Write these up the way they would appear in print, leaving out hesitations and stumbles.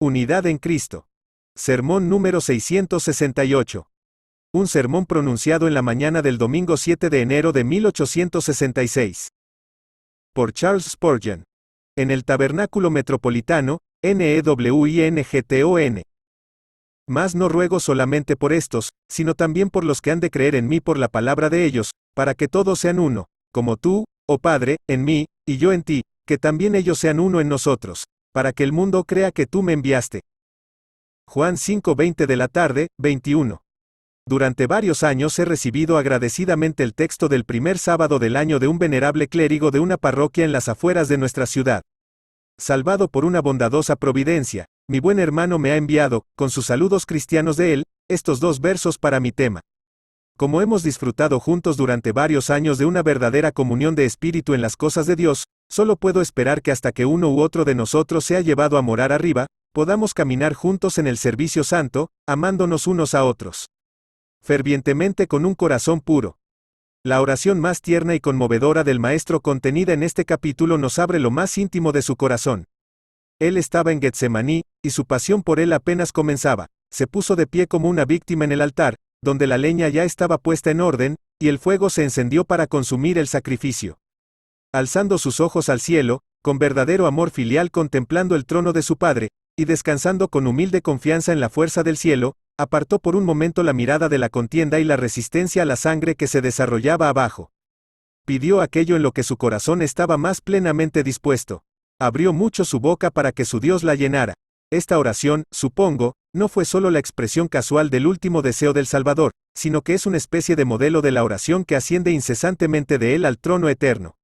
Unidad en Cristo. Sermón número 668. Un sermón pronunciado en la mañana del domingo 7 de enero de 1866. Por Charles Spurgeon. En el Tabernáculo Metropolitano, NEWINGTON. Mas no ruego solamente por estos, sino también por los que han de creer en mí por la palabra de ellos, para que todos sean uno, como tú, oh Padre, en mí, y yo en ti, que también ellos sean uno en nosotros, para que el mundo crea que tú me enviaste. Juan 5:20 de la tarde, 21. Durante varios años he recibido agradecidamente el texto del primer sábado del año de un venerable clérigo de una parroquia en las afueras de nuestra ciudad. Salvado por una bondadosa providencia, mi buen hermano me ha enviado, con sus saludos cristianos de él, estos dos versos para mi tema. Como hemos disfrutado juntos durante varios años de una verdadera comunión de espíritu en las cosas de Dios, solo puedo esperar que hasta que uno u otro de nosotros sea llevado a morar arriba, podamos caminar juntos en el servicio santo, amándonos unos a otros. Fervientemente con un corazón puro. La oración más tierna y conmovedora del Maestro contenida en este capítulo nos abre lo más íntimo de su corazón. Él estaba en Getsemaní, y su pasión por él apenas comenzaba. Se puso de pie como una víctima en el altar, donde la leña ya estaba puesta en orden, y el fuego se encendió para consumir el sacrificio. Alzando sus ojos al cielo, con verdadero amor filial contemplando el trono de su Padre, y descansando con humilde confianza en la fuerza del cielo, apartó por un momento la mirada de la contienda y la resistencia a la sangre que se desarrollaba abajo. Pidió aquello en lo que su corazón estaba más plenamente dispuesto. Abrió mucho su boca para que su Dios la llenara. Esta oración, supongo, no fue solo la expresión casual del último deseo del Salvador, sino que es una especie de modelo de la oración que asciende incesantemente de él al trono eterno.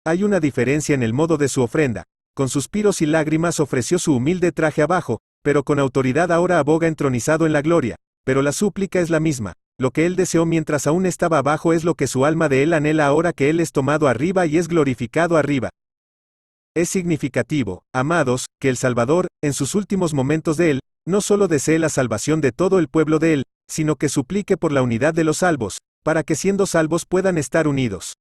Hay una diferencia en el modo de su ofrenda. Con suspiros y lágrimas ofreció su humilde traje abajo, pero con autoridad ahora aboga entronizado en la gloria. Pero la súplica es la misma. Lo que él deseó mientras aún estaba abajo es lo que su alma de él anhela ahora que él es tomado arriba y es glorificado arriba. Es significativo, amados, que el Salvador, en sus últimos momentos de él, no solo desee la salvación de todo el pueblo de él, sino que suplique por la unidad de los salvos, para que siendo salvos puedan estar unidos.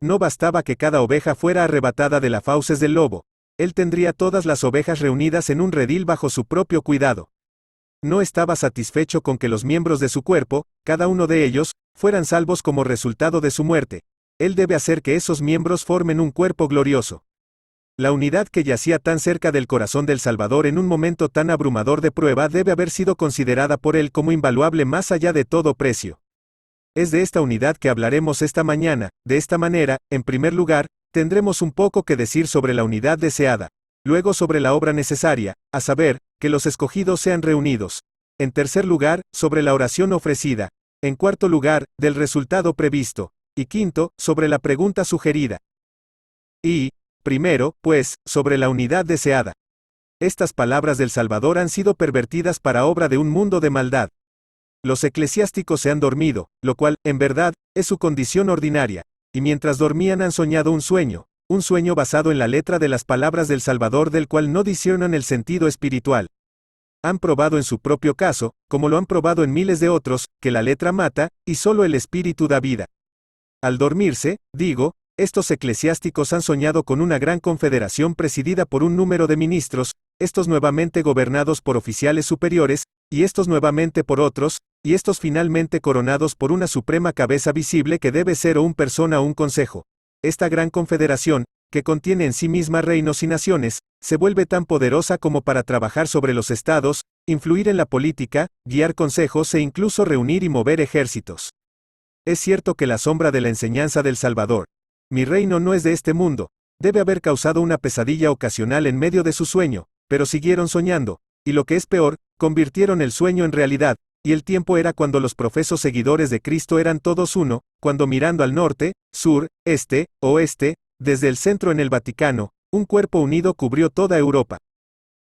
No bastaba que cada oveja fuera arrebatada de las fauces del lobo. Él tendría todas las ovejas reunidas en un redil bajo su propio cuidado. No estaba satisfecho con que los miembros de su cuerpo, cada uno de ellos, fueran salvos como resultado de su muerte. Él debe hacer que esos miembros formen un cuerpo glorioso. La unidad que yacía tan cerca del corazón del Salvador en un momento tan abrumador de prueba debe haber sido considerada por él como invaluable más allá de todo precio. Es de esta unidad que hablaremos esta mañana. De esta manera, en primer lugar, tendremos un poco que decir sobre la unidad deseada. Luego sobre la obra necesaria, a saber, que los escogidos sean reunidos. En tercer lugar, sobre la oración ofrecida. En cuarto lugar, del resultado previsto. Y quinto, sobre la pregunta sugerida. Y, primero, pues, sobre la unidad deseada. Estas palabras del Salvador han sido pervertidas para obra de un mundo de maldad. Los eclesiásticos se han dormido, lo cual, en verdad, es su condición ordinaria, y mientras dormían han soñado un sueño basado en la letra de las palabras del Salvador del cual no disciernan el sentido espiritual. Han probado en su propio caso, como lo han probado en miles de otros, que la letra mata, y solo el espíritu da vida. Al dormirse, digo, estos eclesiásticos han soñado con una gran confederación presidida por un número de ministros, estos nuevamente gobernados por oficiales superiores, y estos nuevamente por otros, y estos finalmente coronados por una suprema cabeza visible que debe ser o una persona o un consejo. Esta gran confederación, que contiene en sí misma reinos y naciones, se vuelve tan poderosa como para trabajar sobre los estados, influir en la política, guiar consejos e incluso reunir y mover ejércitos. Es cierto que la sombra de la enseñanza del Salvador, mi reino no es de este mundo, debe haber causado una pesadilla ocasional en medio de su sueño, pero siguieron soñando, y lo que es peor, convirtieron el sueño en realidad, y el tiempo era cuando los profesos seguidores de Cristo eran todos uno, cuando mirando al norte, sur, este, oeste, desde el centro en el Vaticano, un cuerpo unido cubrió toda Europa.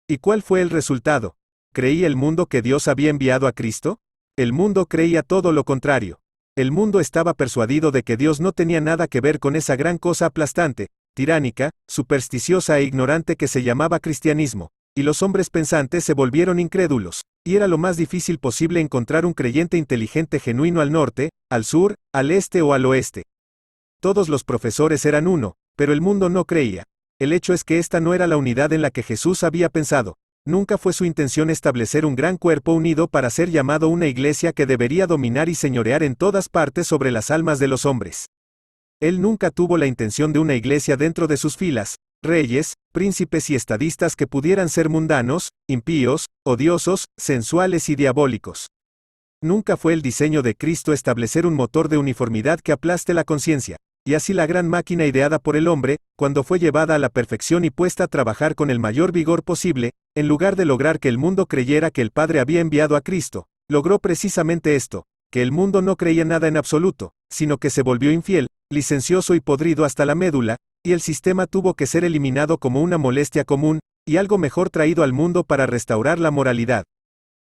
¿Y cuál fue el resultado? ¿Creía el mundo que Dios había enviado a Cristo? El mundo creía todo lo contrario. El mundo estaba persuadido de que Dios no tenía nada que ver con esa gran cosa aplastante, tiránica, supersticiosa e ignorante que se llamaba cristianismo, y los hombres pensantes se volvieron incrédulos, y era lo más difícil posible encontrar un creyente inteligente genuino al norte, al sur, al este o al oeste. Todos los profesores eran uno, pero el mundo no creía. El hecho es que esta no era la unidad en la que Jesús había pensado. Nunca fue su intención establecer un gran cuerpo unido para ser llamado una iglesia que debería dominar y señorear en todas partes sobre las almas de los hombres. Él nunca tuvo la intención de una iglesia dentro de sus filas, reyes, príncipes y estadistas que pudieran ser mundanos, impíos, odiosos, sensuales y diabólicos. Nunca fue el diseño de Cristo establecer un motor de uniformidad que aplaste la conciencia, y así la gran máquina ideada por el hombre, cuando fue llevada a la perfección y puesta a trabajar con el mayor vigor posible, en lugar de lograr que el mundo creyera que el Padre había enviado a Cristo, logró precisamente esto, que el mundo no creía nada en absoluto, sino que se volvió infiel, licencioso y podrido hasta la médula, y el sistema tuvo que ser eliminado como una molestia común, y algo mejor traído al mundo para restaurar la moralidad.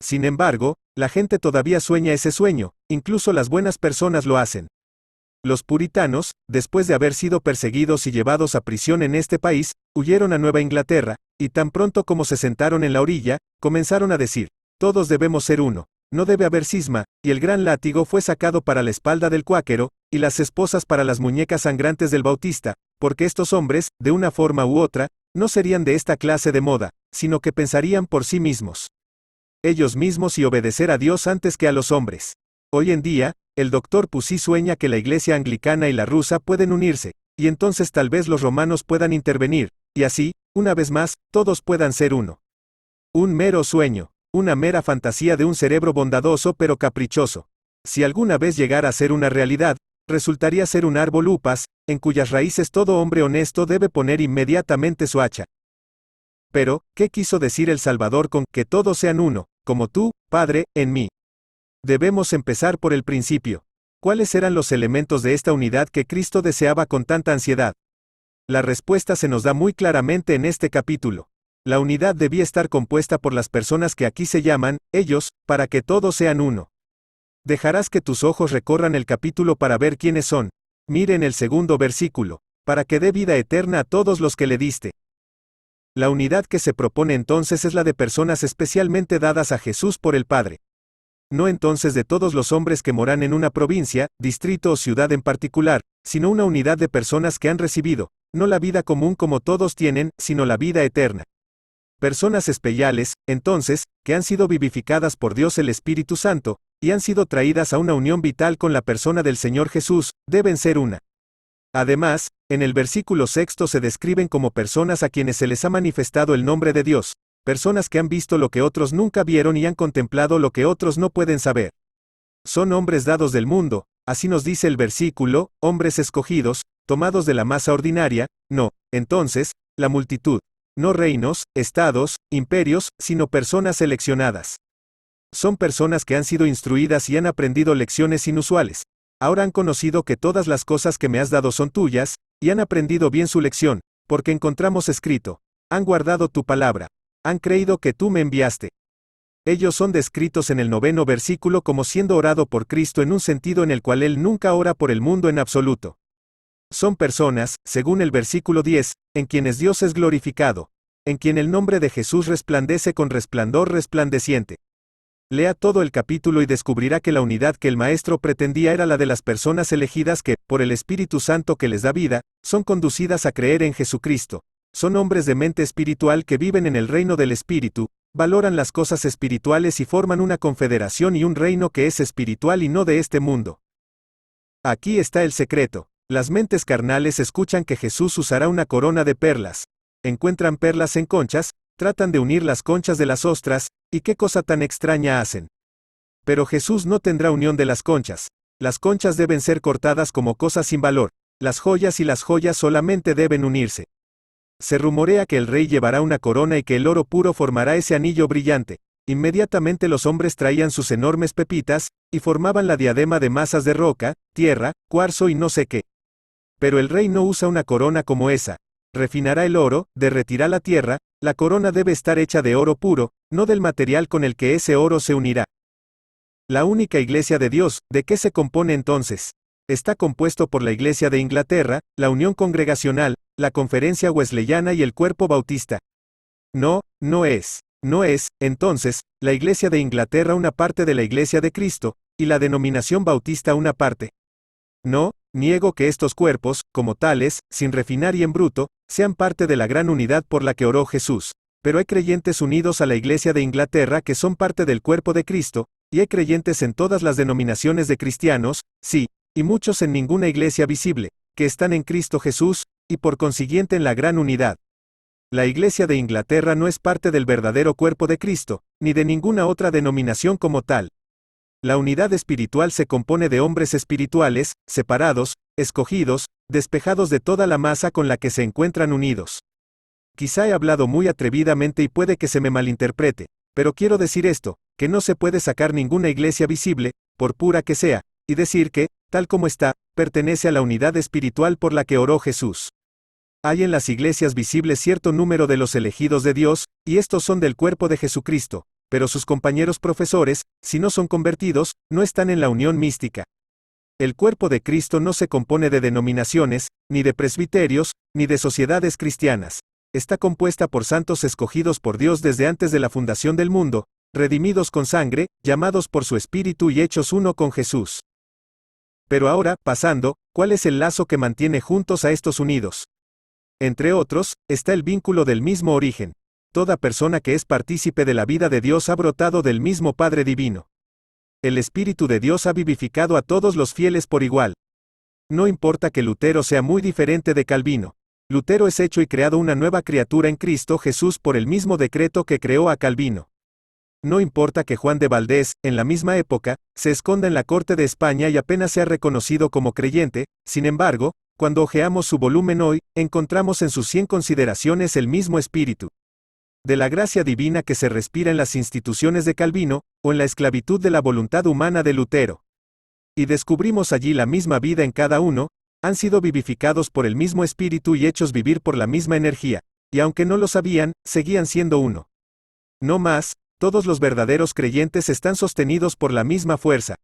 Sin embargo, la gente todavía sueña ese sueño, incluso las buenas personas lo hacen. Los puritanos, después de haber sido perseguidos y llevados a prisión en este país, huyeron a Nueva Inglaterra, y tan pronto como se sentaron en la orilla, comenzaron a decir, todos debemos ser uno, no debe haber cisma, y el gran látigo fue sacado para la espalda del cuáquero, y las esposas para las muñecas sangrantes del bautista, porque estos hombres, de una forma u otra, no serían de esta clase de moda, sino que pensarían por sí mismos. Ellos mismos y obedecer a Dios antes que a los hombres. Hoy en día, el Dr. Pusey sueña que la iglesia anglicana y la rusa pueden unirse, y entonces tal vez los romanos puedan intervenir, y así, una vez más, todos puedan ser uno. Un mero sueño, una mera fantasía de un cerebro bondadoso pero caprichoso. Si alguna vez llegara a ser una realidad, resultaría ser un árbol upas, en cuyas raíces todo hombre honesto debe poner inmediatamente su hacha. Pero, ¿qué quiso decir el Salvador con que todos sean uno, como tú, Padre, en mí? Debemos empezar por el principio. ¿Cuáles eran los elementos de esta unidad que Cristo deseaba con tanta ansiedad? La respuesta se nos da muy claramente en este capítulo. La unidad debía estar compuesta por las personas que aquí se llaman, ellos, para que todos sean uno. Dejarás que tus ojos recorran el capítulo para ver quiénes son. Miren el segundo versículo, para que dé vida eterna a todos los que le diste. La unidad que se propone entonces es la de personas especialmente dadas a Jesús por el Padre. No entonces de todos los hombres que moran en una provincia, distrito o ciudad en particular, sino una unidad de personas que han recibido, no la vida común como todos tienen, sino la vida eterna. Personas especiales, entonces, que han sido vivificadas por Dios el Espíritu Santo, y han sido traídas a una unión vital con la persona del Señor Jesús, deben ser una. Además, en el versículo 6 se describen como personas a quienes se les ha manifestado el nombre de Dios. Personas que han visto lo que otros nunca vieron y han contemplado lo que otros no pueden saber. Son hombres dados del mundo, así nos dice el versículo, hombres escogidos, tomados de la masa ordinaria, no, entonces, la multitud. No reinos, estados, imperios, sino personas seleccionadas. Son personas que han sido instruidas y han aprendido lecciones inusuales. Ahora han conocido que todas las cosas que me has dado son tuyas, y han aprendido bien su lección, porque encontramos escrito, han guardado tu palabra. Han creído que tú me enviaste. Ellos son descritos en el 9º versículo como siendo orado por Cristo en un sentido en el cual Él nunca ora por el mundo en absoluto. Son personas, según el versículo 10, en quienes Dios es glorificado, en quien el nombre de Jesús resplandece con resplandor resplandeciente. Lea todo el capítulo y descubrirá que la unidad que el Maestro pretendía era la de las personas elegidas que, por el Espíritu Santo que les da vida, son conducidas a creer en Jesucristo. Son hombres de mente espiritual que viven en el reino del Espíritu, valoran las cosas espirituales y forman una confederación y un reino que es espiritual y no de este mundo. Aquí está el secreto. Las mentes carnales escuchan que Jesús usará una corona de perlas. Encuentran perlas en conchas, tratan de unir las conchas de las ostras, y qué cosa tan extraña hacen. Pero Jesús no tendrá unión de las conchas. Las conchas deben ser cortadas como cosas sin valor. Las joyas y las joyas solamente deben unirse. Se rumorea que el rey llevará una corona y que el oro puro formará ese anillo brillante. Inmediatamente los hombres traían sus enormes pepitas, y formaban la diadema de masas de roca, tierra, cuarzo y no sé qué. Pero el rey no usa una corona como esa. Refinará el oro, derretirá la tierra, la corona debe estar hecha de oro puro, no del material con el que ese oro se unirá. La única iglesia de Dios, ¿de qué se compone entonces? Está compuesto por la Iglesia de Inglaterra, la Unión Congregacional, la Conferencia Wesleyana y el Cuerpo Bautista. No es, entonces, la Iglesia de Inglaterra una parte de la Iglesia de Cristo, y la denominación bautista una parte. No, niego que estos cuerpos, como tales, sin refinar y en bruto, sean parte de la gran unidad por la que oró Jesús. Pero hay creyentes unidos a la Iglesia de Inglaterra que son parte del cuerpo de Cristo, y hay creyentes en todas las denominaciones de cristianos, sí, y muchos en ninguna iglesia visible, que están en Cristo Jesús, y por consiguiente en la gran unidad. La Iglesia de Inglaterra no es parte del verdadero cuerpo de Cristo, ni de ninguna otra denominación como tal. La unidad espiritual se compone de hombres espirituales, separados, escogidos, despejados de toda la masa con la que se encuentran unidos. Quizá he hablado muy atrevidamente y puede que se me malinterprete, pero quiero decir esto, que no se puede sacar ninguna iglesia visible, por pura que sea, y decir que, tal como está, pertenece a la unidad espiritual por la que oró Jesús. Hay en las iglesias visibles cierto número de los elegidos de Dios, y estos son del cuerpo de Jesucristo, pero sus compañeros profesores, si no son convertidos, no están en la unión mística. El cuerpo de Cristo no se compone de denominaciones, ni de presbiterios, ni de sociedades cristianas. Está compuesta por santos escogidos por Dios desde antes de la fundación del mundo, redimidos con sangre, llamados por su Espíritu y hechos uno con Jesús. Pero ahora, pasando, ¿cuál es el lazo que mantiene juntos a estos unidos? Entre otros, está el vínculo del mismo origen. Toda persona que es partícipe de la vida de Dios ha brotado del mismo Padre Divino. El Espíritu de Dios ha vivificado a todos los fieles por igual. No importa que Lutero sea muy diferente de Calvino. Lutero es hecho y creado una nueva criatura en Cristo Jesús por el mismo decreto que creó a Calvino. No importa que Juan de Valdés, en la misma época, se esconda en la corte de España y apenas sea reconocido como creyente, sin embargo, cuando hojeamos su volumen hoy, encontramos en sus 100 consideraciones el mismo espíritu. De la gracia divina que se respira en las instituciones de Calvino, o en la esclavitud de la voluntad humana de Lutero. Y descubrimos allí la misma vida en cada uno, han sido vivificados por el mismo espíritu y hechos vivir por la misma energía, y aunque no lo sabían, seguían siendo uno. No más, todos los verdaderos creyentes están sostenidos por la misma fuerza.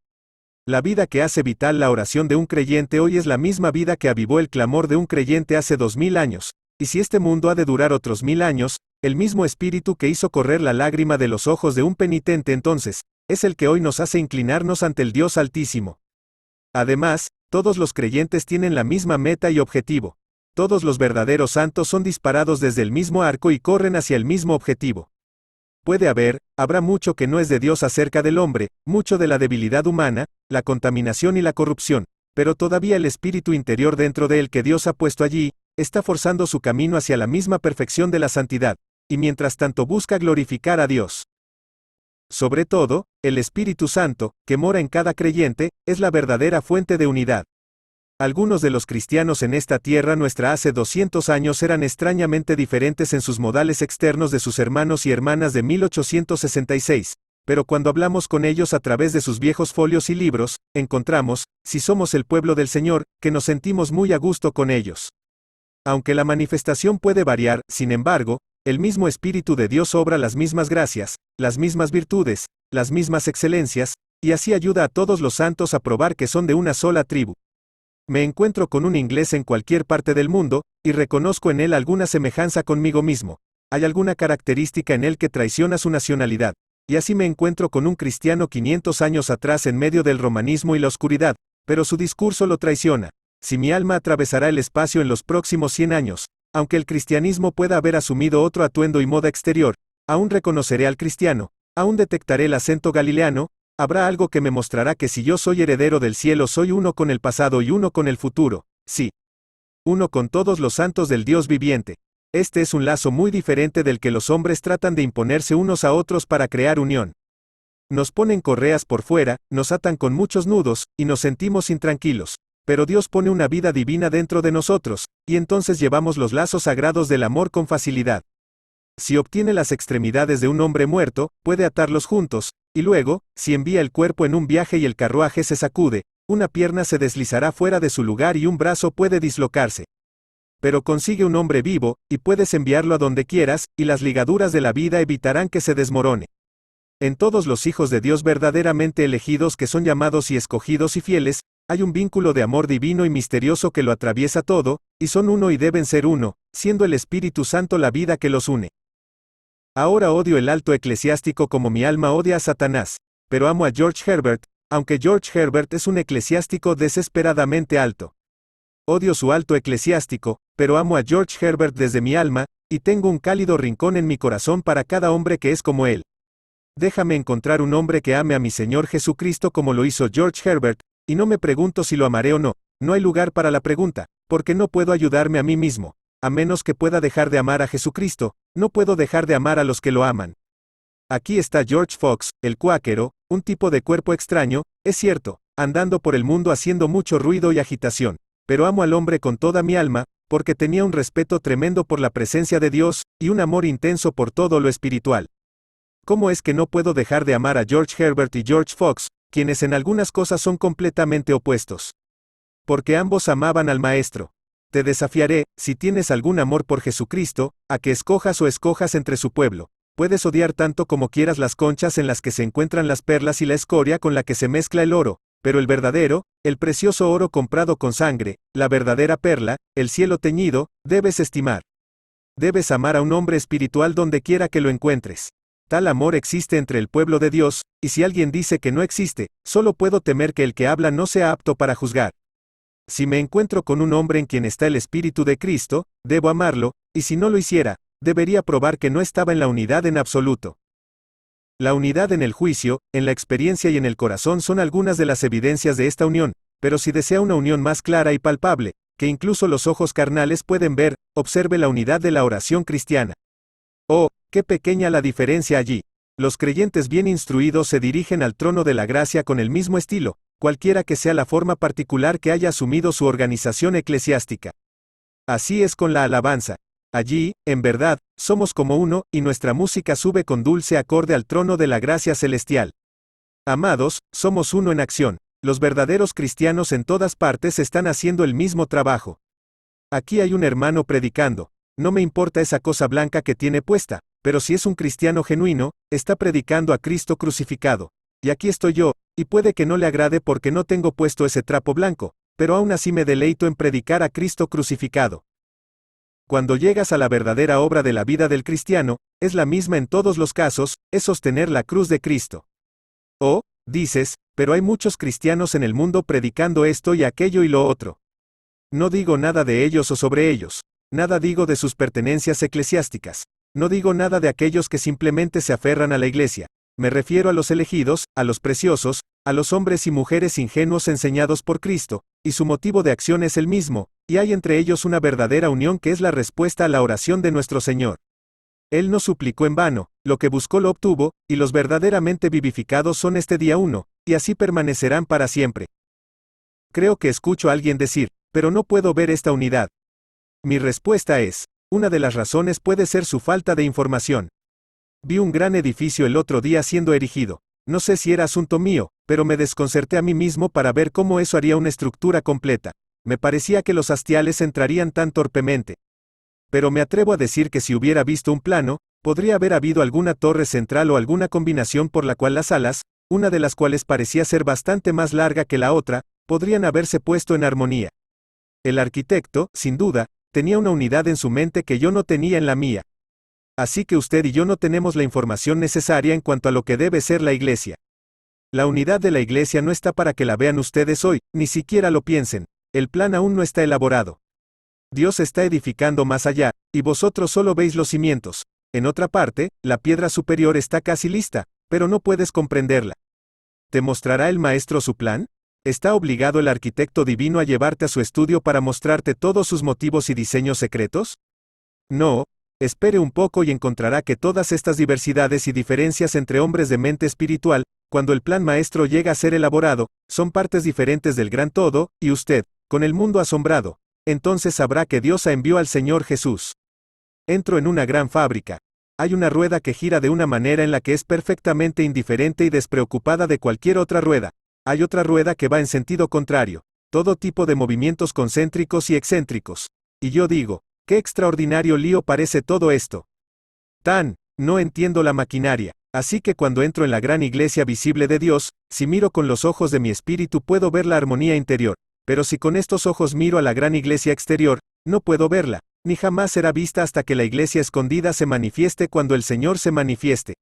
La vida que hace vital la oración de un creyente hoy es la misma vida que avivó el clamor de un creyente hace 2000 años, y si este mundo ha de durar otros 1000 años, el mismo espíritu que hizo correr la lágrima de los ojos de un penitente entonces, es el que hoy nos hace inclinarnos ante el Dios Altísimo. Además, todos los creyentes tienen la misma meta y objetivo. Todos los verdaderos santos son disparados desde el mismo arco y corren hacia el mismo objetivo. Habrá mucho que no es de Dios acerca del hombre, mucho de la debilidad humana, la contaminación y la corrupción, pero todavía el espíritu interior dentro de él que Dios ha puesto allí, está forzando su camino hacia la misma perfección de la santidad, y mientras tanto busca glorificar a Dios. Sobre todo, el Espíritu Santo, que mora en cada creyente, es la verdadera fuente de unidad. Algunos de los cristianos en esta tierra nuestra hace 200 años eran extrañamente diferentes en sus modales externos de sus hermanos y hermanas de 1866, pero cuando hablamos con ellos a través de sus viejos folios y libros, encontramos, si somos el pueblo del Señor, que nos sentimos muy a gusto con ellos. Aunque la manifestación puede variar, sin embargo, el mismo Espíritu de Dios obra las mismas gracias, las mismas virtudes, las mismas excelencias, y así ayuda a todos los santos a probar que son de una sola tribu. Me encuentro con un inglés en cualquier parte del mundo, y reconozco en él alguna semejanza conmigo mismo. Hay alguna característica en él que traiciona su nacionalidad. Y así me encuentro con un cristiano 500 años atrás en medio del romanismo y la oscuridad, pero su discurso lo traiciona. Si mi alma atravesará el espacio en los próximos 100 años, aunque el cristianismo pueda haber asumido otro atuendo y moda exterior, aún reconoceré al cristiano, aún detectaré el acento galileano. Habrá algo que me mostrará que si yo soy heredero del cielo soy uno con el pasado y uno con el futuro, sí. Uno con todos los santos del Dios viviente. Este es un lazo muy diferente del que los hombres tratan de imponerse unos a otros para crear unión. Nos ponen correas por fuera, nos atan con muchos nudos, y nos sentimos intranquilos. Pero Dios pone una vida divina dentro de nosotros, y entonces llevamos los lazos sagrados del amor con facilidad. Si obtiene las extremidades de un hombre muerto, puede atarlos juntos, y luego, si envía el cuerpo en un viaje y el carruaje se sacude, una pierna se deslizará fuera de su lugar y un brazo puede dislocarse. Pero consigue un hombre vivo, y puedes enviarlo a donde quieras, y las ligaduras de la vida evitarán que se desmorone. En todos los hijos de Dios verdaderamente elegidos que son llamados y escogidos y fieles, hay un vínculo de amor divino y misterioso que lo atraviesa todo, y son uno y deben ser uno, siendo el Espíritu Santo la vida que los une. Ahora odio el alto eclesiástico como mi alma odia a Satanás, pero amo a George Herbert, aunque George Herbert es un eclesiástico desesperadamente alto. Odio su alto eclesiástico, pero amo a George Herbert desde mi alma, y tengo un cálido rincón en mi corazón para cada hombre que es como él. Déjame encontrar un hombre que ame a mi Señor Jesucristo como lo hizo George Herbert, y no me pregunto si lo amaré o no. No hay lugar para la pregunta, porque no puedo ayudarme a mí mismo. A menos que pueda dejar de amar a Jesucristo, no puedo dejar de amar a los que lo aman. Aquí está George Fox, el cuáquero, un tipo de cuerpo extraño, es cierto, andando por el mundo haciendo mucho ruido y agitación. Pero amo al hombre con toda mi alma, porque tenía un respeto tremendo por la presencia de Dios, y un amor intenso por todo lo espiritual. ¿Cómo es que no puedo dejar de amar a George Herbert y George Fox, quienes en algunas cosas son completamente opuestos? Porque ambos amaban al Maestro. Te desafiaré, si tienes algún amor por Jesucristo, a que escojas o escojas entre su pueblo. Puedes odiar tanto como quieras las conchas en las que se encuentran las perlas y la escoria con la que se mezcla el oro, pero el verdadero, el precioso oro comprado con sangre, la verdadera perla, el cielo teñido, debes estimar. Debes amar a un hombre espiritual donde quiera que lo encuentres. Tal amor existe entre el pueblo de Dios, y si alguien dice que no existe, solo puedo temer que el que habla no sea apto para juzgar. Si me encuentro con un hombre en quien está el Espíritu de Cristo, debo amarlo, y si no lo hiciera, debería probar que no estaba en la unidad en absoluto. La unidad en el juicio, en la experiencia y en el corazón son algunas de las evidencias de esta unión, pero si desea una unión más clara y palpable, que incluso los ojos carnales pueden ver, observe la unidad de la oración cristiana. Oh, qué pequeña la diferencia allí. Los creyentes bien instruidos se dirigen al trono de la gracia con el mismo estilo, cualquiera que sea la forma particular que haya asumido su organización eclesiástica. Así es con la alabanza. Allí, en verdad, somos como uno, y nuestra música sube con dulce acorde al trono de la gracia celestial. Amados, somos uno en acción. Los verdaderos cristianos en todas partes están haciendo el mismo trabajo. Aquí hay un hermano predicando. No me importa esa cosa blanca que tiene puesta, pero si es un cristiano genuino, está predicando a Cristo crucificado. Y aquí estoy yo, y puede que no le agrade porque no tengo puesto ese trapo blanco, pero aún así me deleito en predicar a Cristo crucificado. Cuando llegas a la verdadera obra de la vida del cristiano, es la misma en todos los casos, es sostener la cruz de Cristo. Oh, dices, pero hay muchos cristianos en el mundo predicando esto y aquello y lo otro. No digo nada de ellos o sobre ellos. Nada digo de sus pertenencias eclesiásticas. No digo nada de aquellos que simplemente se aferran a la iglesia. Me refiero a los elegidos, a los preciosos, a los hombres y mujeres ingenuos enseñados por Cristo, y su motivo de acción es el mismo, y hay entre ellos una verdadera unión que es la respuesta a la oración de nuestro Señor. Él no suplicó en vano, lo que buscó lo obtuvo, y los verdaderamente vivificados son este día uno, y así permanecerán para siempre. Creo que escucho a alguien decir, pero no puedo ver esta unidad. Mi respuesta es, una de las razones puede ser su falta de información. Vi un gran edificio el otro día siendo erigido. No sé si era asunto mío, pero me desconcerté a mí mismo para ver cómo eso haría una estructura completa. Me parecía que los hastiales entrarían tan torpemente. Pero me atrevo a decir que si hubiera visto un plano, podría haber habido alguna torre central o alguna combinación por la cual las alas, una de las cuales parecía ser bastante más larga que la otra, podrían haberse puesto en armonía. El arquitecto, sin duda, tenía una unidad en su mente que yo no tenía en la mía. Así que usted y yo no tenemos la información necesaria en cuanto a lo que debe ser la iglesia. La unidad de la iglesia no está para que la vean ustedes hoy, ni siquiera lo piensen. El plan aún no está elaborado. Dios está edificando más allá, y vosotros solo veis los cimientos. En otra parte, la piedra superior está casi lista, pero no puedes comprenderla. ¿Te mostrará el maestro su plan? ¿Está obligado el arquitecto divino a llevarte a su estudio para mostrarte todos sus motivos y diseños secretos? No. Espere un poco y encontrará que todas estas diversidades y diferencias entre hombres de mente espiritual, cuando el plan maestro llega a ser elaborado, son partes diferentes del gran todo, y usted, con el mundo asombrado, entonces sabrá que Dios envió al Señor Jesús. Entro en una gran fábrica. Hay una rueda que gira de una manera en la que es perfectamente indiferente y despreocupada de cualquier otra rueda. Hay otra rueda que va en sentido contrario. Todo tipo de movimientos concéntricos y excéntricos. Y yo digo, qué extraordinario lío parece todo esto. No entiendo la maquinaria. Así que cuando entro en la gran iglesia visible de Dios, si miro con los ojos de mi espíritu puedo ver la armonía interior. Pero si con estos ojos miro a la gran iglesia exterior, no puedo verla, ni jamás será vista hasta que la iglesia escondida se manifieste cuando el Señor se manifieste.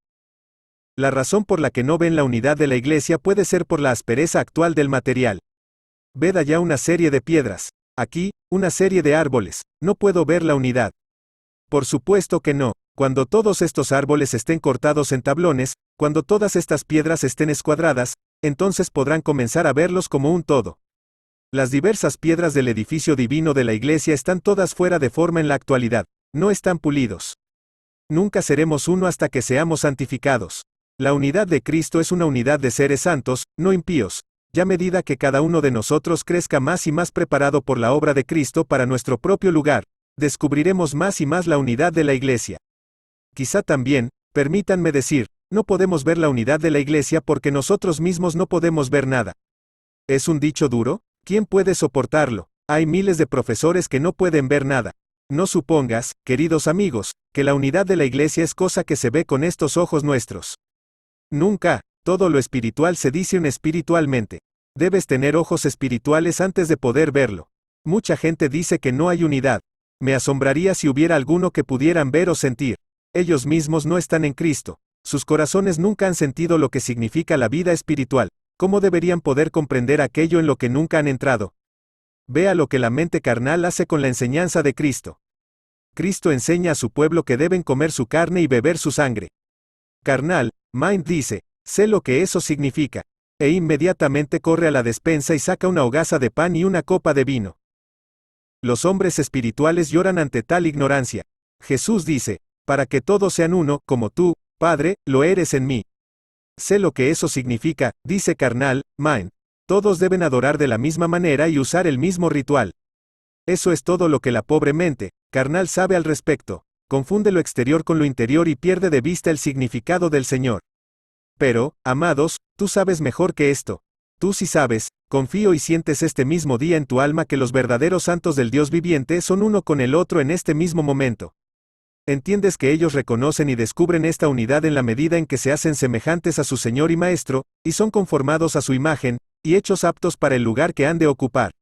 La razón por la que no ven la unidad de la iglesia puede ser por la aspereza actual del material. Ved allá una serie de piedras. Aquí, una serie de árboles, no puedo ver la unidad. Por supuesto que no. Cuando todos estos árboles estén cortados en tablones, cuando todas estas piedras estén escuadradas, entonces podrán comenzar a verlos como un todo. Las diversas piedras del edificio divino de la iglesia están todas fuera de forma en la actualidad, no están pulidos. Nunca seremos uno hasta que seamos santificados. La unidad de Cristo es una unidad de seres santos, no impíos. Ya a medida que cada uno de nosotros crezca más y más preparado por la obra de Cristo para nuestro propio lugar, descubriremos más y más la unidad de la iglesia. Quizá también, permítanme decir, no podemos ver la unidad de la iglesia porque nosotros mismos no podemos ver nada. ¿Es un dicho duro? ¿Quién puede soportarlo? Hay miles de profesores que no pueden ver nada. No supongas, queridos amigos, que la unidad de la iglesia es cosa que se ve con estos ojos nuestros. Nunca, todo lo espiritual se dice espiritualmente. Debes tener ojos espirituales antes de poder verlo. Mucha gente dice que no hay unidad. Me asombraría si hubiera alguno que pudieran ver o sentir. Ellos mismos no están en Cristo. Sus corazones nunca han sentido lo que significa la vida espiritual. ¿Cómo deberían poder comprender aquello en lo que nunca han entrado? Vea lo que la mente carnal hace con la enseñanza de Cristo. Cristo enseña a su pueblo que deben comer su carne y beber su sangre. Carnal, Mind dice, sé lo que eso significa. E inmediatamente corre a la despensa y saca una hogaza de pan y una copa de vino. Los hombres espirituales lloran ante tal ignorancia. Jesús dice, para que todos sean uno, como tú, Padre, lo eres en mí. Sé lo que eso significa, dice carnal, Mind. Todos deben adorar de la misma manera y usar el mismo ritual. Eso es todo lo que la pobre mente carnal sabe al respecto. Confunde lo exterior con lo interior y pierde de vista el significado del Señor. Pero, amados, tú sabes mejor que esto. Tú sí sabes, confío y sientes este mismo día en tu alma que los verdaderos santos del Dios viviente son uno con el otro en este mismo momento. Entiendes que ellos reconocen y descubren esta unidad en la medida en que se hacen semejantes a su Señor y Maestro, y son conformados a su imagen, y hechos aptos para el lugar que han de ocupar.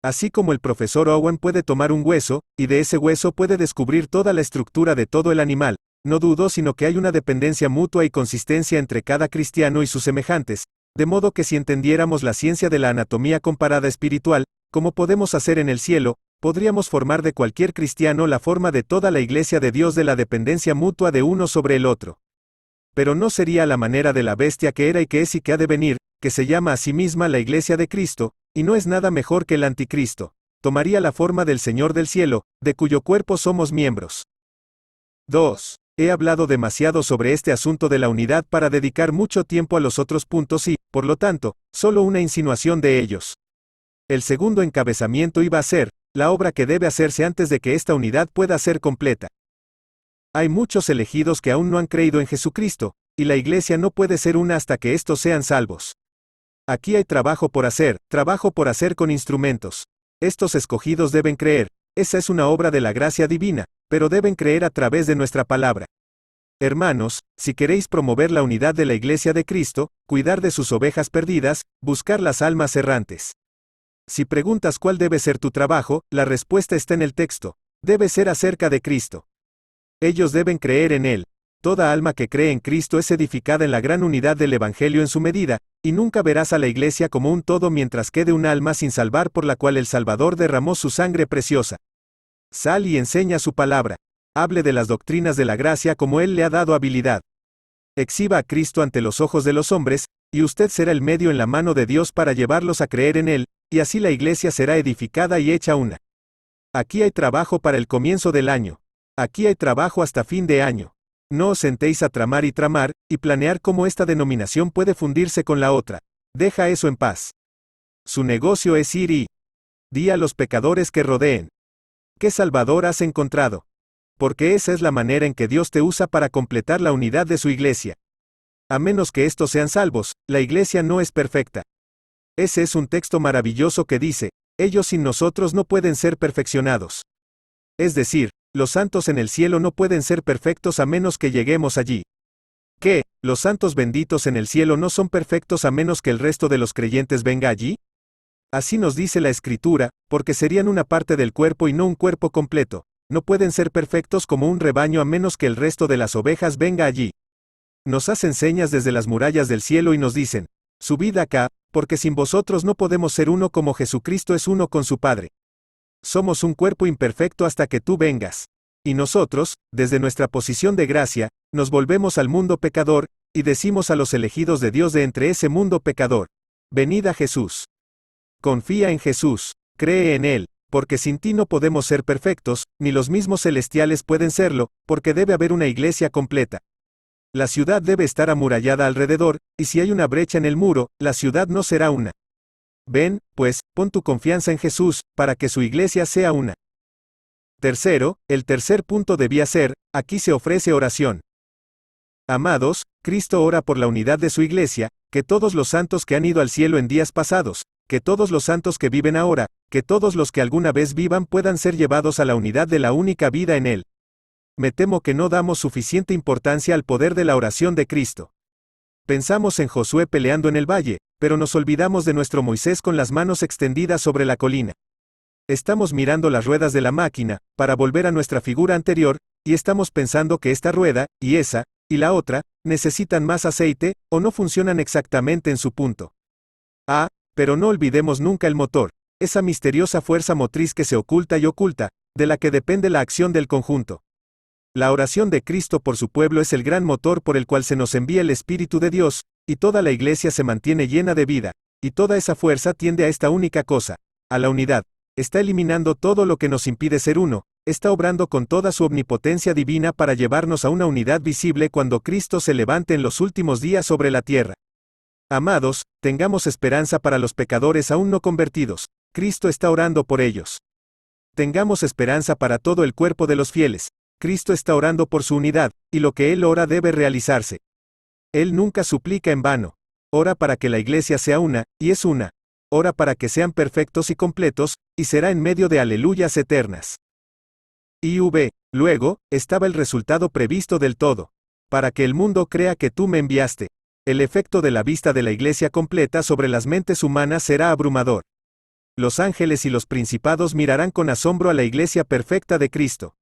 Así como el profesor Owen puede tomar un hueso, y de ese hueso puede descubrir toda la estructura de todo el animal, no dudo sino que hay una dependencia mutua y consistencia entre cada cristiano y sus semejantes, de modo que si entendiéramos la ciencia de la anatomía comparada espiritual, como podemos hacer en el cielo, podríamos formar de cualquier cristiano la forma de toda la iglesia de Dios de la dependencia mutua de uno sobre el otro. Pero no sería a la manera de la bestia que era y que es y que ha de venir, que se llama a sí misma la iglesia de Cristo, y no es nada mejor que el anticristo. Tomaría la forma del Señor del cielo, de cuyo cuerpo somos miembros. 2. He hablado demasiado sobre este asunto de la unidad para dedicar mucho tiempo a los otros puntos y, por lo tanto, solo una insinuación de ellos. El segundo encabezamiento iba a ser, la obra que debe hacerse antes de que esta unidad pueda ser completa. Hay muchos elegidos que aún no han creído en Jesucristo, y la iglesia no puede ser una hasta que estos sean salvos. Aquí hay trabajo por hacer con instrumentos. Estos escogidos deben creer, esa es una obra de la gracia divina, pero deben creer a través de nuestra palabra. Hermanos, si queréis promover la unidad de la iglesia de Cristo, cuidar de sus ovejas perdidas, buscar las almas errantes. Si preguntas cuál debe ser tu trabajo, la respuesta está en el texto. Debe ser acerca de Cristo. Ellos deben creer en Él. Toda alma que cree en Cristo es edificada en la gran unidad del Evangelio en su medida, y nunca verás a la iglesia como un todo mientras quede un alma sin salvar por la cual el Salvador derramó su sangre preciosa. Sal y enseña su palabra. Hable de las doctrinas de la gracia como Él le ha dado habilidad. Exhiba a Cristo ante los ojos de los hombres, y usted será el medio en la mano de Dios para llevarlos a creer en Él, y así la iglesia será edificada y hecha una. Aquí hay trabajo para el comienzo del año. Aquí hay trabajo hasta fin de año. No os sentéis a tramar, y planear cómo esta denominación puede fundirse con la otra. Deja eso en paz. Su negocio es ir y di a los pecadores que rodeen. ¿Qué Salvador has encontrado? Porque esa es la manera en que Dios te usa para completar la unidad de su iglesia. A menos que estos sean salvos, la iglesia no es perfecta. Ese es un texto maravilloso que dice, ellos sin nosotros no pueden ser perfeccionados. Es decir, los santos en el cielo no pueden ser perfectos a menos que lleguemos allí. ¿Qué? ¿Los santos benditos en el cielo no son perfectos a menos que el resto de los creyentes venga allí? Así nos dice la Escritura, porque serían una parte del cuerpo y no un cuerpo completo. No pueden ser perfectos como un rebaño a menos que el resto de las ovejas venga allí. Nos hacen señas desde las murallas del cielo y nos dicen, subid acá, porque sin vosotros no podemos ser uno como Jesucristo es uno con su Padre. Somos un cuerpo imperfecto hasta que tú vengas. Y nosotros, desde nuestra posición de gracia, nos volvemos al mundo pecador, y decimos a los elegidos de Dios de entre ese mundo pecador: venid a Jesús. Confía en Jesús, cree en Él, porque sin ti no podemos ser perfectos, ni los mismos celestiales pueden serlo, porque debe haber una iglesia completa. La ciudad debe estar amurallada alrededor, y si hay una brecha en el muro, la ciudad no será una. Ven, pues, pon tu confianza en Jesús, para que su iglesia sea una. Tercero, el tercer punto debía ser: aquí se ofrece oración. Amados, Cristo ora por la unidad de su iglesia, que todos los santos que han ido al cielo en días pasados, que todos los santos que viven ahora, que todos los que alguna vez vivan puedan ser llevados a la unidad de la única vida en Él. Me temo que no damos suficiente importancia al poder de la oración de Cristo. Pensamos en Josué peleando en el valle, pero nos olvidamos de nuestro Moisés con las manos extendidas sobre la colina. Estamos mirando las ruedas de la máquina, para volver a nuestra figura anterior, y estamos pensando que esta rueda, y esa, y la otra, necesitan más aceite, o no funcionan exactamente en su punto. Pero no olvidemos nunca el motor, esa misteriosa fuerza motriz que se oculta y oculta, de la que depende la acción del conjunto. La oración de Cristo por su pueblo es el gran motor por el cual se nos envía el Espíritu de Dios, y toda la iglesia se mantiene llena de vida, y toda esa fuerza tiende a esta única cosa, a la unidad. Está eliminando todo lo que nos impide ser uno, está obrando con toda su omnipotencia divina para llevarnos a una unidad visible cuando Cristo se levante en los últimos días sobre la tierra. Amados, tengamos esperanza para los pecadores aún no convertidos, Cristo está orando por ellos. Tengamos esperanza para todo el cuerpo de los fieles, Cristo está orando por su unidad, y lo que Él ora debe realizarse. Él nunca suplica en vano. Ora para que la iglesia sea una, y es una. Ora para que sean perfectos y completos, y será en medio de aleluyas eternas. Luego, estaba el resultado previsto del todo. Para que el mundo crea que tú me enviaste. El efecto de la vista de la iglesia completa sobre las mentes humanas será abrumador. Los ángeles y los principados mirarán con asombro a la iglesia perfecta de Cristo.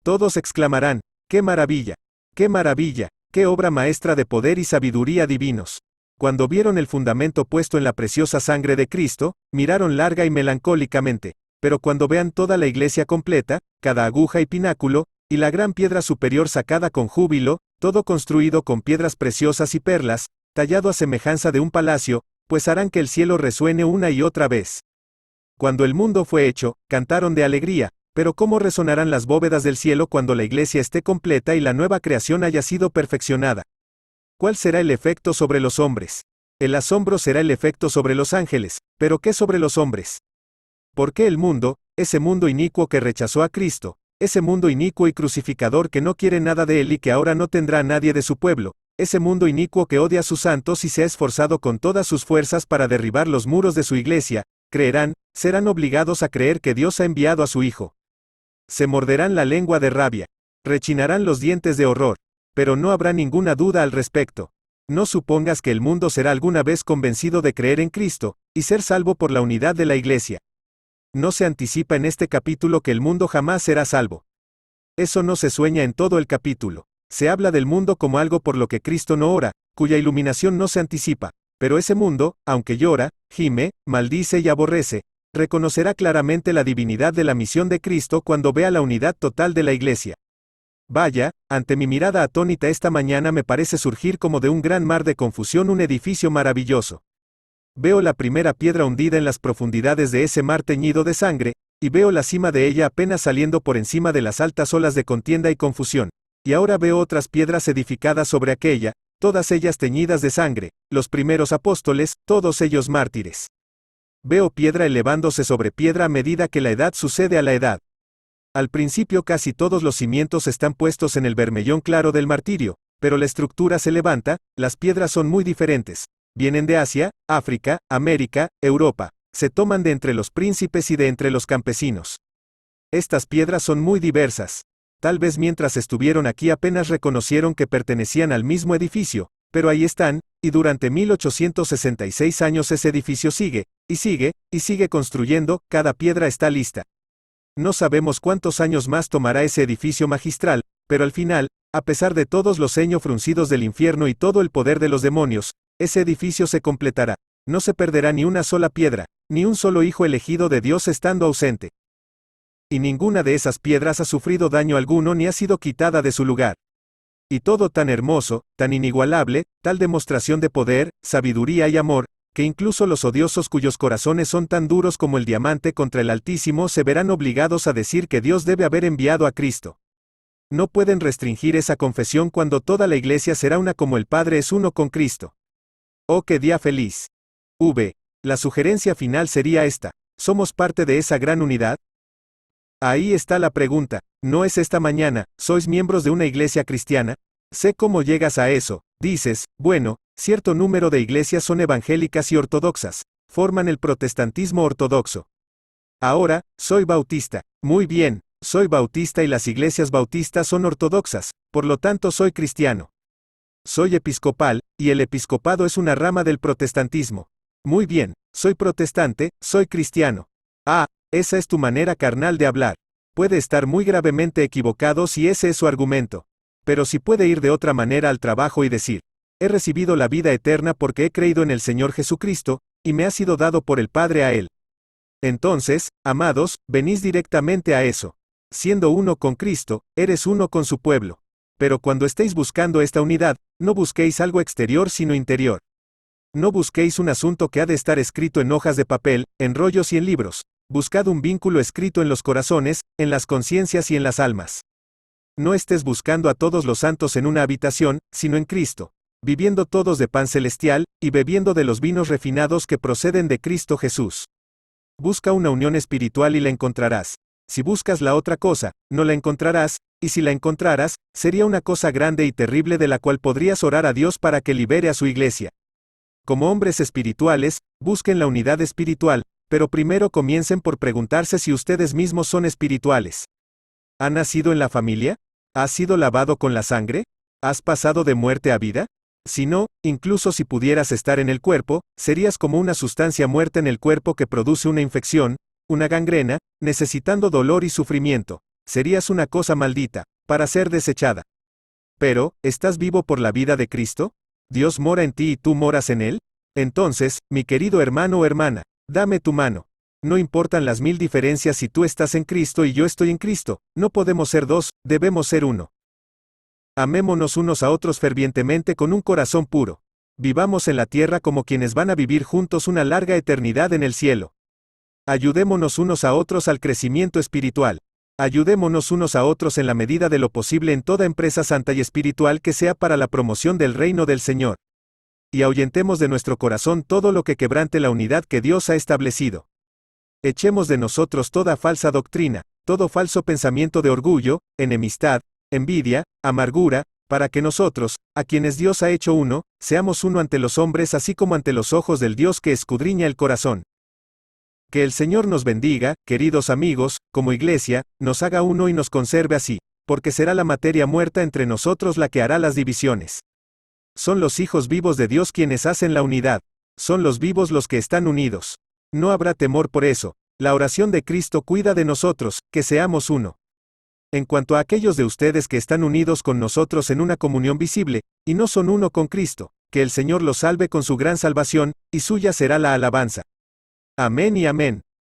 Todos exclamarán: ¡qué maravilla! ¡Qué maravilla! ¡Qué obra maestra de poder y sabiduría divinos! Cuando vieron el fundamento puesto en la preciosa sangre de Cristo, miraron larga y melancólicamente, pero cuando vean toda la iglesia completa, cada aguja y pináculo, y la gran piedra superior sacada con júbilo, todo construido con piedras preciosas y perlas, tallado a semejanza de un palacio, pues harán que el cielo resuene una y otra vez. Cuando el mundo fue hecho, cantaron de alegría, pero ¿cómo resonarán las bóvedas del cielo cuando la iglesia esté completa y la nueva creación haya sido perfeccionada? ¿Cuál será el efecto sobre los hombres? El asombro será el efecto sobre los ángeles, pero ¿qué sobre los hombres? ¿Por qué el mundo, ese mundo inicuo que rechazó a Cristo, ese mundo inicuo y crucificador que no quiere nada de Él y que ahora no tendrá a nadie de su pueblo, ese mundo inicuo que odia a sus santos y se ha esforzado con todas sus fuerzas para derribar los muros de su iglesia, serán obligados a creer que Dios ha enviado a su Hijo? Se morderán la lengua de rabia, rechinarán los dientes de horror, pero no habrá ninguna duda al respecto. No supongas que el mundo será alguna vez convencido de creer en Cristo, y ser salvo por la unidad de la iglesia. No se anticipa en este capítulo que el mundo jamás será salvo. Eso no se sueña en todo el capítulo. Se habla del mundo como algo por lo que Cristo no ora, cuya iluminación no se anticipa, pero ese mundo, aunque llora, gime, maldice y aborrece, reconocerá claramente la divinidad de la misión de Cristo cuando vea la unidad total de la iglesia. Vaya, ante mi mirada atónita esta mañana me parece surgir como de un gran mar de confusión un edificio maravilloso. Veo la primera piedra hundida en las profundidades de ese mar teñido de sangre, y veo la cima de ella apenas saliendo por encima de las altas olas de contienda y confusión, y ahora veo otras piedras edificadas sobre aquella, todas ellas teñidas de sangre, los primeros apóstoles, todos ellos mártires. Veo piedra elevándose sobre piedra a medida que la edad sucede a la edad. Al principio casi todos los cimientos están puestos en el bermellón claro del martirio, pero la estructura se levanta, las piedras son muy diferentes. Vienen de Asia, África, América, Europa, se toman de entre los príncipes y de entre los campesinos. Estas piedras son muy diversas. Tal vez mientras estuvieron aquí apenas reconocieron que pertenecían al mismo edificio, pero ahí están, y durante 1866 años ese edificio sigue, y sigue, y sigue construyendo, cada piedra está lista. No sabemos cuántos años más tomará ese edificio magistral, pero al final, a pesar de todos los ceño fruncidos del infierno y todo el poder de los demonios, ese edificio se completará. No se perderá ni una sola piedra, ni un solo hijo elegido de Dios estando ausente. y ninguna de esas piedras ha sufrido daño alguno ni ha sido quitada de su lugar. Y todo tan hermoso, tan inigualable, tal demostración de poder, sabiduría y amor, que incluso los odiosos cuyos corazones son tan duros como el diamante contra el Altísimo se verán obligados a decir que Dios debe haber enviado a Cristo. No pueden restringir esa confesión cuando toda la Iglesia será una como el Padre es uno con Cristo. ¡Oh, qué día feliz! La sugerencia final sería esta: ¿somos parte de esa gran unidad? Ahí está la pregunta, ¿no es esta mañana, sois miembros de una iglesia cristiana? Sé cómo llegas a eso, dices, bueno, cierto número de iglesias son evangélicas y ortodoxas, forman el protestantismo ortodoxo. Ahora, soy bautista, muy bien, soy bautista y las iglesias bautistas son ortodoxas, por lo tanto soy cristiano. Soy episcopal, y el episcopado es una rama del protestantismo. Muy bien, soy protestante, soy cristiano. Esa es tu manera carnal de hablar. Puede estar muy gravemente equivocado si ese es su argumento. Pero si puede ir de otra manera al trabajo y decir, he recibido la vida eterna porque he creído en el Señor Jesucristo, y me ha sido dado por el Padre a Él. Entonces, amados, venís directamente a eso. Siendo uno con Cristo, eres uno con su pueblo. Pero cuando estéis buscando esta unidad, no busquéis algo exterior sino interior. No busquéis un asunto que ha de estar escrito en hojas de papel, en rollos y en libros. Buscad un vínculo escrito en los corazones, en las conciencias y en las almas. No estés buscando a todos los santos en una habitación, sino en Cristo, viviendo todos de pan celestial, y bebiendo de los vinos refinados que proceden de Cristo Jesús. Busca una unión espiritual y la encontrarás. Si buscas la otra cosa, no la encontrarás, y si la encontraras, sería una cosa grande y terrible de la cual podrías orar a Dios para que libere a su iglesia. Como hombres espirituales, busquen la unidad espiritual, pero primero comiencen por preguntarse si ustedes mismos son espirituales. ¿Has nacido en la familia? ¿Has sido lavado con la sangre? ¿Has pasado de muerte a vida? Si no, incluso si pudieras estar en el cuerpo, serías como una sustancia muerta en el cuerpo que produce una infección, una gangrena, necesitando dolor y sufrimiento. Serías una cosa maldita, para ser desechada. Pero, ¿estás vivo por la vida de Cristo? ¿Dios mora en ti y tú moras en Él? Entonces, mi querido hermano o hermana, dame tu mano. No importan las 1000 diferencias si tú estás en Cristo y yo estoy en Cristo, no podemos ser dos, debemos ser uno. Amémonos unos a otros fervientemente con un corazón puro. Vivamos en la tierra como quienes van a vivir juntos una larga eternidad en el cielo. Ayudémonos unos a otros al crecimiento espiritual. Ayudémonos unos a otros en la medida de lo posible en toda empresa santa y espiritual que sea para la promoción del reino del Señor. Y ahuyentemos de nuestro corazón todo lo que quebrante la unidad que Dios ha establecido. Echemos de nosotros toda falsa doctrina, todo falso pensamiento de orgullo, enemistad, envidia, amargura, para que nosotros, a quienes Dios ha hecho uno, seamos uno ante los hombres así como ante los ojos del Dios que escudriña el corazón. Que el Señor nos bendiga, queridos amigos, como iglesia, nos haga uno y nos conserve así, porque será la materia muerta entre nosotros la que hará las divisiones. Son los hijos vivos de Dios quienes hacen la unidad. Son los vivos los que están unidos. No habrá temor por eso. La oración de Cristo cuida de nosotros, que seamos uno. En cuanto a aquellos de ustedes que están unidos con nosotros en una comunión visible, y no son uno con Cristo, que el Señor los salve con su gran salvación, y suya será la alabanza. Amén y amén.